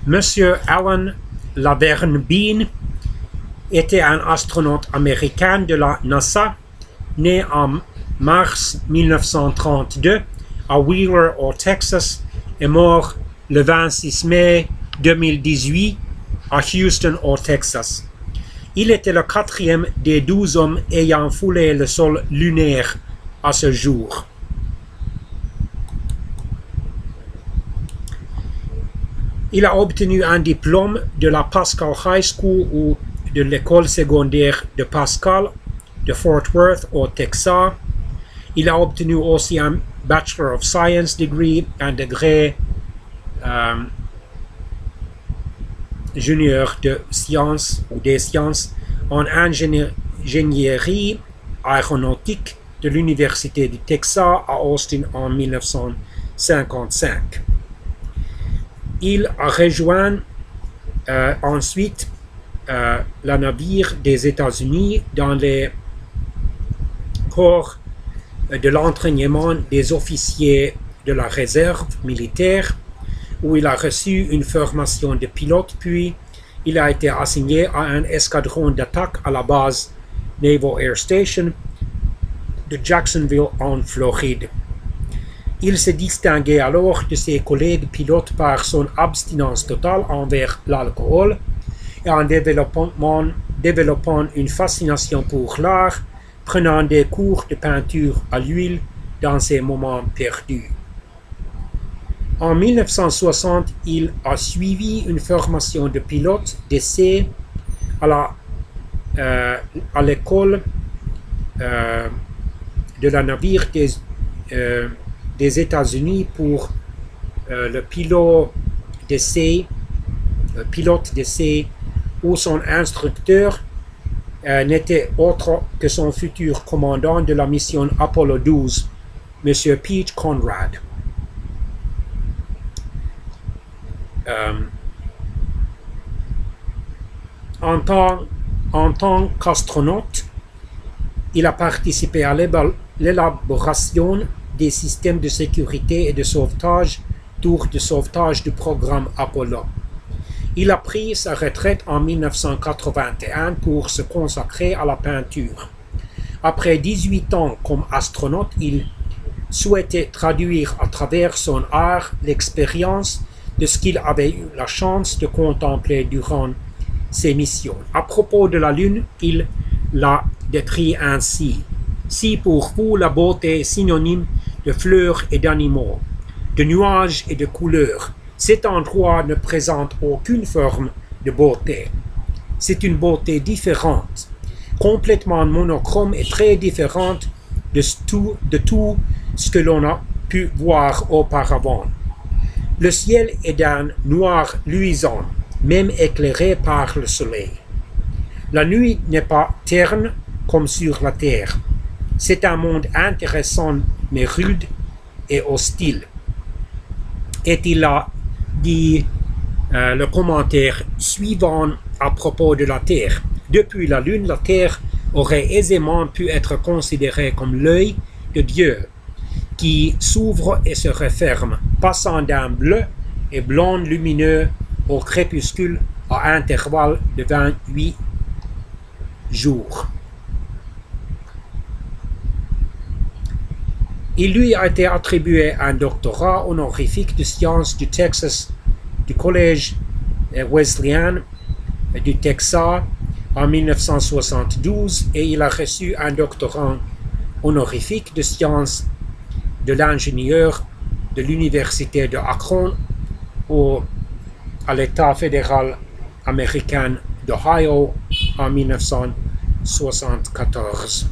Monsieur Alan Laverne Bean était un astronaute américain de la NASA, né en mars 1932 à Wheeler, au Texas, et mort le 26 mai 2018 à Houston, au Texas. Il était le quatrième des 12 hommes ayant foulé le sol lunaire à ce jour. Il a obtenu un diplôme de la Pascal High School ou de l'école secondaire de Pascal de Fort Worth au Texas. Il a obtenu aussi un Bachelor of Science degree, un degré junior de sciences ou des sciences en ingénierie aéronautique de l'Université du Texas à Austin en 1955. Il a rejoint ensuite la navire des États-Unis dans les corps de l'entraînement des officiers de la réserve militaire, où il a reçu une formation de pilote, puis il a été assigné à un escadron d'attaque à la base Naval Air Station de Jacksonville en Floride. Il se distinguait alors de ses collègues pilotes par son abstinence totale envers l'alcool et en développant une fascination pour l'art, prenant des cours de peinture à l'huile dans ses moments perdus. En 1960, il a suivi une formation de pilote d'essai à l'école de la navire des États-Unis pour le pilote d'essai, où son instructeur n'était autre que son futur commandant de la mission Apollo 12, M. Pete Conrad. En tant qu'astronaute, il a participé à l'élaboration des systèmes de sécurité et de sauvetage, tour de sauvetage du programme Apollo. Il a pris sa retraite en 1981 pour se consacrer à la peinture. Après 18 ans comme astronaute, il souhaitait traduire à travers son art l'expérience de ce qu'il avait eu la chance de contempler durant ses missions. À propos de la Lune, il l'a décrit ainsi. Si pour vous la beauté est synonyme de fleurs et d'animaux, de nuages et de couleurs, cet endroit ne présente aucune forme de beauté. C'est une beauté différente, complètement monochrome et très différente de tout ce que l'on a pu voir auparavant. Le ciel est d'un noir luisant, même éclairé par le soleil. La nuit n'est pas terne comme sur la terre. C'est un monde intéressant mais rude et hostile. Et il a dit le commentaire suivant à propos de la Terre. Depuis la Lune, la Terre aurait aisément pu être considérée comme l'œil de Dieu, qui s'ouvre et se referme, passant d'un bleu et blanc lumineux au crépuscule à intervalles de 28 jours. Il lui a été attribué un doctorat honorifique de sciences du Texas, du Collège Wesleyan du Texas en 1972 et il a reçu un doctorat honorifique de sciences de l'ingénieur de l'Université de Akron à l'État fédéral américain d'Ohio en 1974.